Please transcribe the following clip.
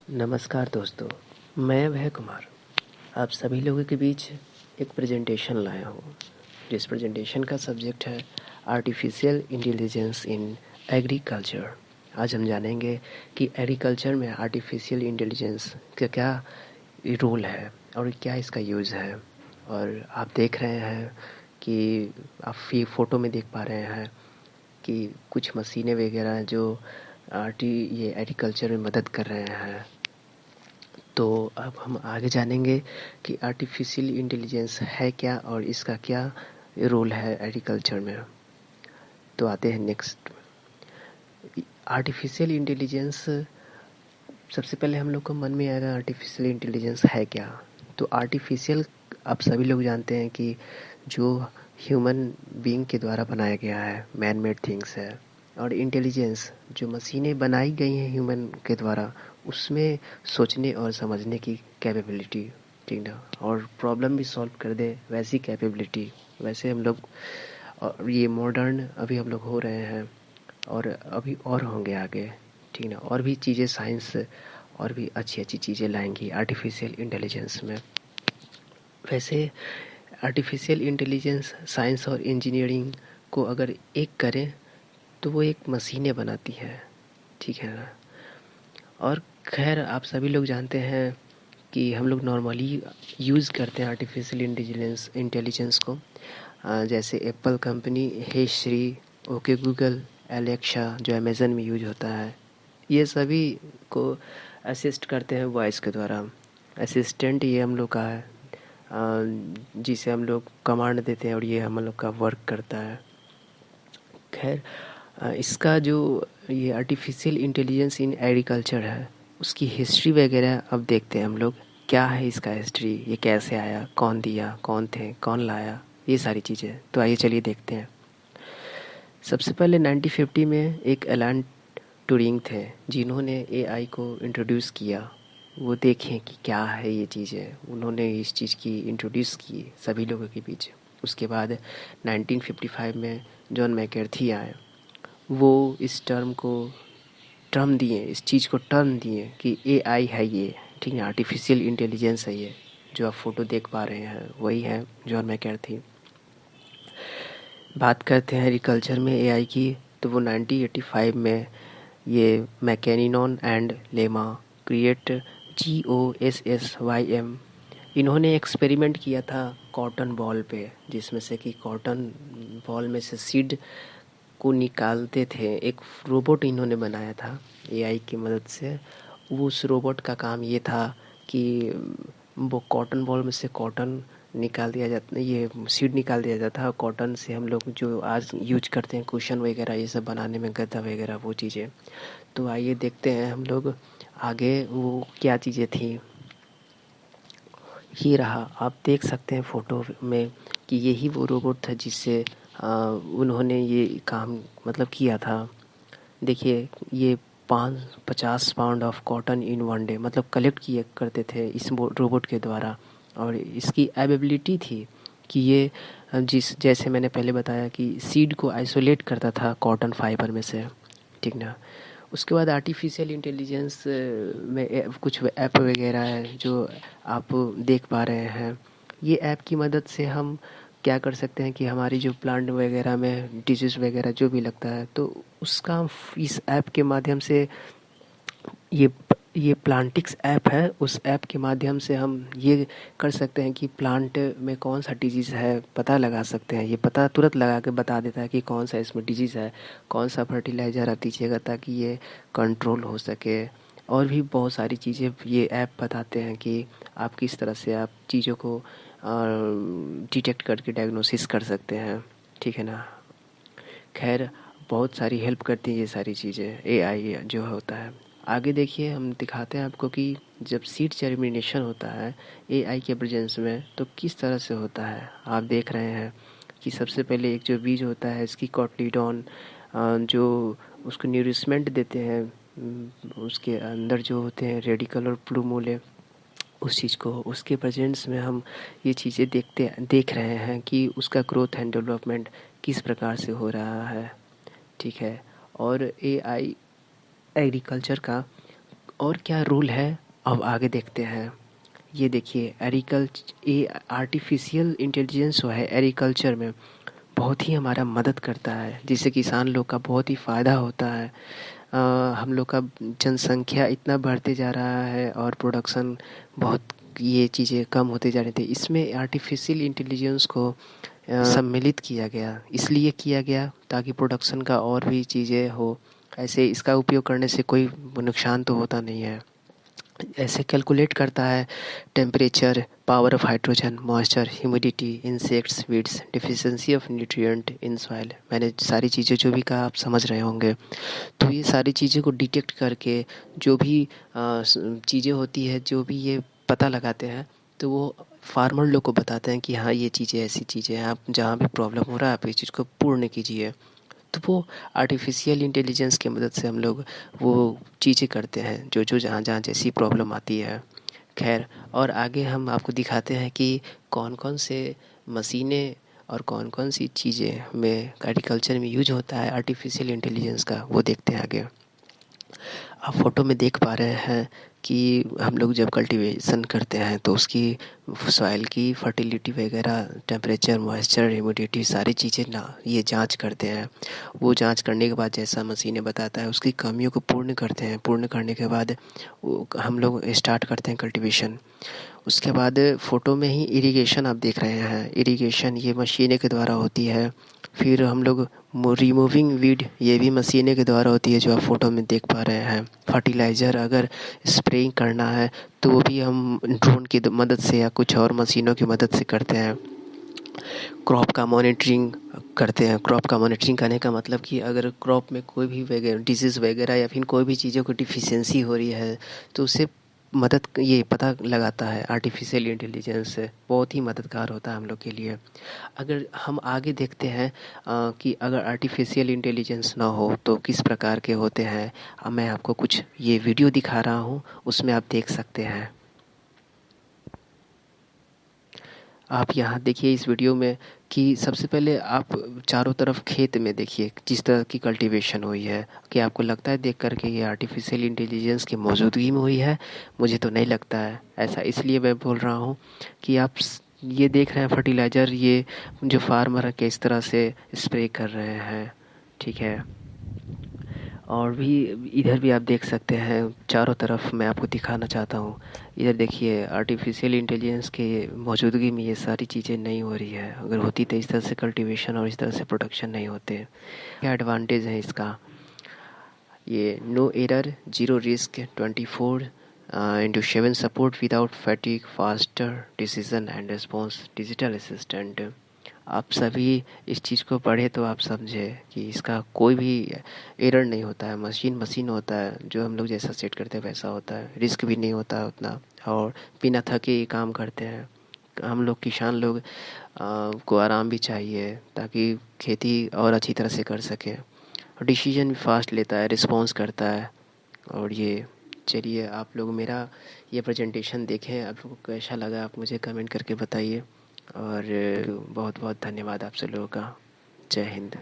नमस्कार दोस्तों, मैं अभय कुमार आप सभी लोगों के बीच एक प्रेजेंटेशन लाया हूँ। जिस प्रेजेंटेशन का सब्जेक्ट है आर्टिफिशियल इंटेलिजेंस इन एग्रीकल्चर। आज हम जानेंगे कि एग्रीकल्चर में आर्टिफिशियल इंटेलिजेंस का क्या रोल है और क्या इसका यूज़ है। और आप देख रहे हैं कि आप ये फ़ोटो में देख पा रहे हैं कि कुछ मशीनें वगैरह जो ये एग्रीकल्चर में मदद कर रहे हैं। तो अब हम आगे जानेंगे कि आर्टिफिशियल इंटेलिजेंस है क्या और इसका क्या रोल है एग्रीकल्चर में। तो आते हैं नेक्स्ट। आर्टिफिशियल इंटेलिजेंस, सबसे पहले हम लोग को मन में आएगा आर्टिफिशियल इंटेलिजेंस है क्या। तो आर्टिफिशियल, आप सभी लोग जानते हैं कि जो ह्यूमन बीइंग के द्वारा बनाया गया है, मैन मेड थिंग्स है। और इंटेलिजेंस जो मशीनें बनाई गई हैं ह्यूमन के द्वारा, उसमें सोचने और समझने की कैपेबिलिटी, ठीक ना, और प्रॉब्लम भी सॉल्व कर दे वैसी कैपेबिलिटी। वैसे हम लोग, और ये मॉडर्न अभी हम लोग हो रहे हैं और अभी और होंगे आगे, ठीक ना। और भी चीज़ें साइंस और भी अच्छी अच्छी चीज़ें लाएंगी आर्टिफिशियल इंटेलिजेंस में। वैसे आर्टिफिशियल इंटेलिजेंस साइंस और इंजीनियरिंग को अगर एक करें तो वो एक मशीनें बनाती है, ठीक है ना। और खैर आप सभी लोग जानते हैं कि हम लोग नॉर्मली यूज़ करते हैं आर्टिफिशियल इंटेलिजेंस को। जैसे एप्पल कंपनी, हे श्री, ओके गूगल, एलेक्सा जो अमेज़न में यूज होता है, ये सभी को असिस्ट करते हैं वॉइस के द्वारा। असिस्टेंट ये हम लोग का है, जिसे हम लोग कमांड देते हैं और ये हम लोग का वर्क करता है। खैर इसका जो ये आर्टिफिशियल इंटेलिजेंस इन एग्रीकल्चर है, उसकी हिस्ट्री वगैरह अब देखते हैं हम लोग। क्या है इसका हिस्ट्री, ये कैसे आया, कौन दिया, कौन थे, कौन लाया, ये सारी चीज़ें। तो आइए चलिए देखते हैं। सबसे पहले 1950 में एक एलन ट्यूरिंग थे जिन्होंने एआई को इंट्रोड्यूस किया। वो देखें कि क्या है ये चीज़ें, उन्होंने इस चीज़ की इंट्रोड्यूस की सभी लोगों के बीच। उसके बाद 1955 में जॉन मैकर्थी आए। वो इस टर्म दिए, इस चीज़ को टर्म दिए कि एआई है ये, ठीक है, आर्टिफिशियल इंटेलिजेंस है ये। जो आप फोटो देख पा रहे हैं वही है जॉन मैकर्थी। बात करते हैं एग्रीकल्चर में एआई की, तो वो 1985 में ये मैकेनिनॉन एंड लेमा क्रिएट GOSSYM, इन्होंने एक्सपेरिमेंट किया था कॉटन बॉल पे, जिसमें से कि कॉटन बॉल में से सीड को निकालते थे। एक रोबोट इन्होंने बनाया था एआई की मदद से। उस रोबोट का काम ये था कि वो कॉटन बॉल में से कॉटन निकाल दिया जाता, ये सीड निकाल दिया जाता है। कॉटन से हम लोग जो आज यूज करते हैं कुशन वगैरह ये सब बनाने में, गद्दा वगैरह, वो चीज़ें। तो आइए देखते हैं हम लोग आगे वो क्या चीज़ें थी। ये रहा, आप देख सकते हैं फ़ोटो में कि यही वो रोबोट था जिससे उन्होंने ये काम मतलब किया था। देखिए ये 50 pound of cotton in one day मतलब कलेक्ट किए करते थे इस रोबोट के द्वारा। और इसकी एबिलिटी थी कि ये जिस जैसे मैंने पहले बताया कि सीड को आइसोलेट करता था कॉटन फाइबर में से, ठीक ना। उसके बाद आर्टिफिशियल इंटेलिजेंस में कुछ ऐप वगैरह है जो आप देख पा रहे हैं। ये ऐप की मदद से हम क्या कर सकते हैं कि हमारी जो प्लांट वगैरह में डिजीज़ वगैरह जो भी लगता है, तो उसका हम इस ऐप के माध्यम से, ये ये प्लांटिक्स ऐप है, उस ऐप के माध्यम से हम ये कर सकते हैं कि प्लांट में कौन सा डिजीज़ है पता लगा सकते हैं। ये पता तुरंत लगा के बता देता है कि कौन सा इसमें डिजीज़ है, कौन सा फर्टिलाइज़र आप दीजिएगा ताकि ये कंट्रोल हो सके। और भी बहुत सारी चीज़ें ये ऐप बताते हैं कि आप किस तरह से आप चीज़ों को डिटेक्ट करके डायग्नोसिस कर सकते हैं, ठीक है ना। खैर बहुत सारी हेल्प करती हैं ये सारी चीज़ें, एआई जो होता है। आगे देखिए हम दिखाते हैं आपको कि जब सीड जर्मिनेशन होता है एआई के प्रेजेंस में तो किस तरह से होता है। आप देख रहे हैं कि सबसे पहले एक जो बीज होता है इसकी कॉटलीडॉन जो उसको न्यूरिशमेंट देते हैं, उसके अंदर जो होते हैं रेडिकल और प्लूमोले, उस चीज़ को, उसके प्रेजेंस में हम ये चीज़ें देख रहे हैं कि उसका ग्रोथ एंड डेवलपमेंट किस प्रकार से हो रहा है, ठीक है। और एआई एग्रीकल्चर का और क्या रूल है, अब आगे देखते हैं। ये देखिए, ये आर्टिफिशियल इंटेलिजेंस जो है एग्रीकल्चर में बहुत ही हमारा मदद करता है, जिससे किसान लोग का बहुत ही फ़ायदा होता है। हम लोग का जनसंख्या इतना बढ़ते जा रहा है और प्रोडक्शन बहुत, ये चीज़ें कम होते जा रही थी। इसमें आर्टिफिशियल इंटेलिजेंस को सम्मिलित किया गया, इसलिए किया गया ताकि प्रोडक्शन का और भी चीज़ें हो। ऐसे इसका उपयोग करने से कोई नुकसान तो होता नहीं है। ऐसे कैलकुलेट करता है temperature, power of hydrogen, moisture, humidity, insects, weeds, deficiency of nutrient in soil. मैंने सारी चीज़ें जो भी कहा आप समझ रहे होंगे। तो ये सारी चीज़ों को डिटेक्ट करके जो भी चीज़ें होती है, जो भी ये पता लगाते हैं, तो वो फार्मर लोग को बताते हैं कि हाँ ये चीज़ें ऐसी चीज़ें हैं, आप जहाँ भी प्रॉब्लम हो रहा है आप इस चीज़ को पूर्ण कीजिए। तो वो आर्टिफिशियल इंटेलिजेंस की मदद से हम लोग वो चीज़ें करते हैं जो जो जहाँ जहाँ जैसी प्रॉब्लम आती है। खैर, और आगे हम आपको दिखाते हैं कि कौन कौन से मशीनें और कौन कौन सी चीज़ें में एग्रीकल्चर में यूज होता है आर्टिफिशियल इंटेलिजेंस का, वो देखते हैं आगे। आप फ़ोटो में देख पा रहे हैं कि हम लोग जब कल्टीवेशन करते हैं तो उसकी सॉइल की फर्टिलिटी वगैरह, टेम्परेचर, मॉइस्चर, ह्यूमिडिटी, सारी चीज़ें ना ये जांच करते हैं। वो जांच करने के बाद जैसा मशीनें बताता है उसकी कमियों को पूर्ण करते हैं। पूर्ण करने के बाद वो हम लोग स्टार्ट करते हैं कल्टीवेशन। उसके बाद फ़ोटो में ही इरिगेशन आप देख रहे हैं। इरिगेशन ये मशीनें के द्वारा होती है। फिर हम लोग रिमूविंग वीड, ये भी मशीनें के द्वारा होती है जो आप फ़ोटो में देख पा रहे हैं। फर्टिलाइज़र अगर स्प्रेइंग करना है तो वो भी हम ड्रोन की मदद से या कुछ और मशीनों की मदद से करते हैं। क्रॉप का मॉनिटरिंग करते हैं। क्रॉप का मॉनिटरिंग करने का मतलब कि अगर क्रॉप में कोई भी वगैरह डिजीज़ वगैरह या फिर कोई भी चीज़ों की डिफिशियंसी हो रही है तो उससे मदद ये पता लगाता है आर्टिफिशियल इंटेलिजेंस से। बहुत ही मददगार होता है हम लोग के लिए। अगर हम आगे देखते हैं कि अगर आर्टिफिशियल इंटेलिजेंस ना हो तो किस प्रकार के होते हैं, मैं आपको कुछ ये वीडियो दिखा रहा हूँ, उसमें आप देख सकते हैं। आप यहाँ देखिए इस वीडियो में कि सबसे पहले आप चारों तरफ खेत में देखिए जिस तरह की कल्टीवेशन हुई है। कि आपको लगता है देख कर के ये आर्टिफिशियल इंटेलिजेंस की मौजूदगी में हुई है? मुझे तो नहीं लगता है ऐसा। इसलिए मैं बोल रहा हूँ कि आप ये देख रहे हैं फर्टिलाइज़र, ये जो फार्मर है किस तरह से स्प्रे कर रहे हैं, ठीक है। और भी इधर भी आप देख सकते हैं, चारों तरफ मैं आपको दिखाना चाहता हूँ। इधर देखिए, आर्टिफिशियल इंटेलिजेंस के मौजूदगी में ये सारी चीज़ें नहीं हो रही है। अगर होती तो इस तरह से कल्टीवेशन और इस तरह से प्रोडक्शन नहीं होते। क्या एडवांटेज है इसका? ये no error, zero risk, 24/7 support without fatigue, faster decision and response, digital assistant. आप सभी इस चीज़ को पढ़े तो आप समझे कि इसका कोई भी एरर नहीं होता है। मशीन मशीन होता है, जो हम लोग जैसा सेट करते हैं वैसा होता है। रिस्क भी नहीं होता है उतना, और बिना थके ही काम करते हैं। हम लोग किसान लोग को आराम भी चाहिए ताकि खेती और अच्छी तरह से कर सके। डिसीजन भी फास्ट लेता है, रिस्पॉन्स करता है। और ये, चलिए आप लोग मेरा ये प्रेजेंटेशन देखें, आप लोगों को कैसा लगा आप मुझे कमेंट करके बताइए। और बहुत बहुत धन्यवाद आप सब लोगों का। जय हिंद।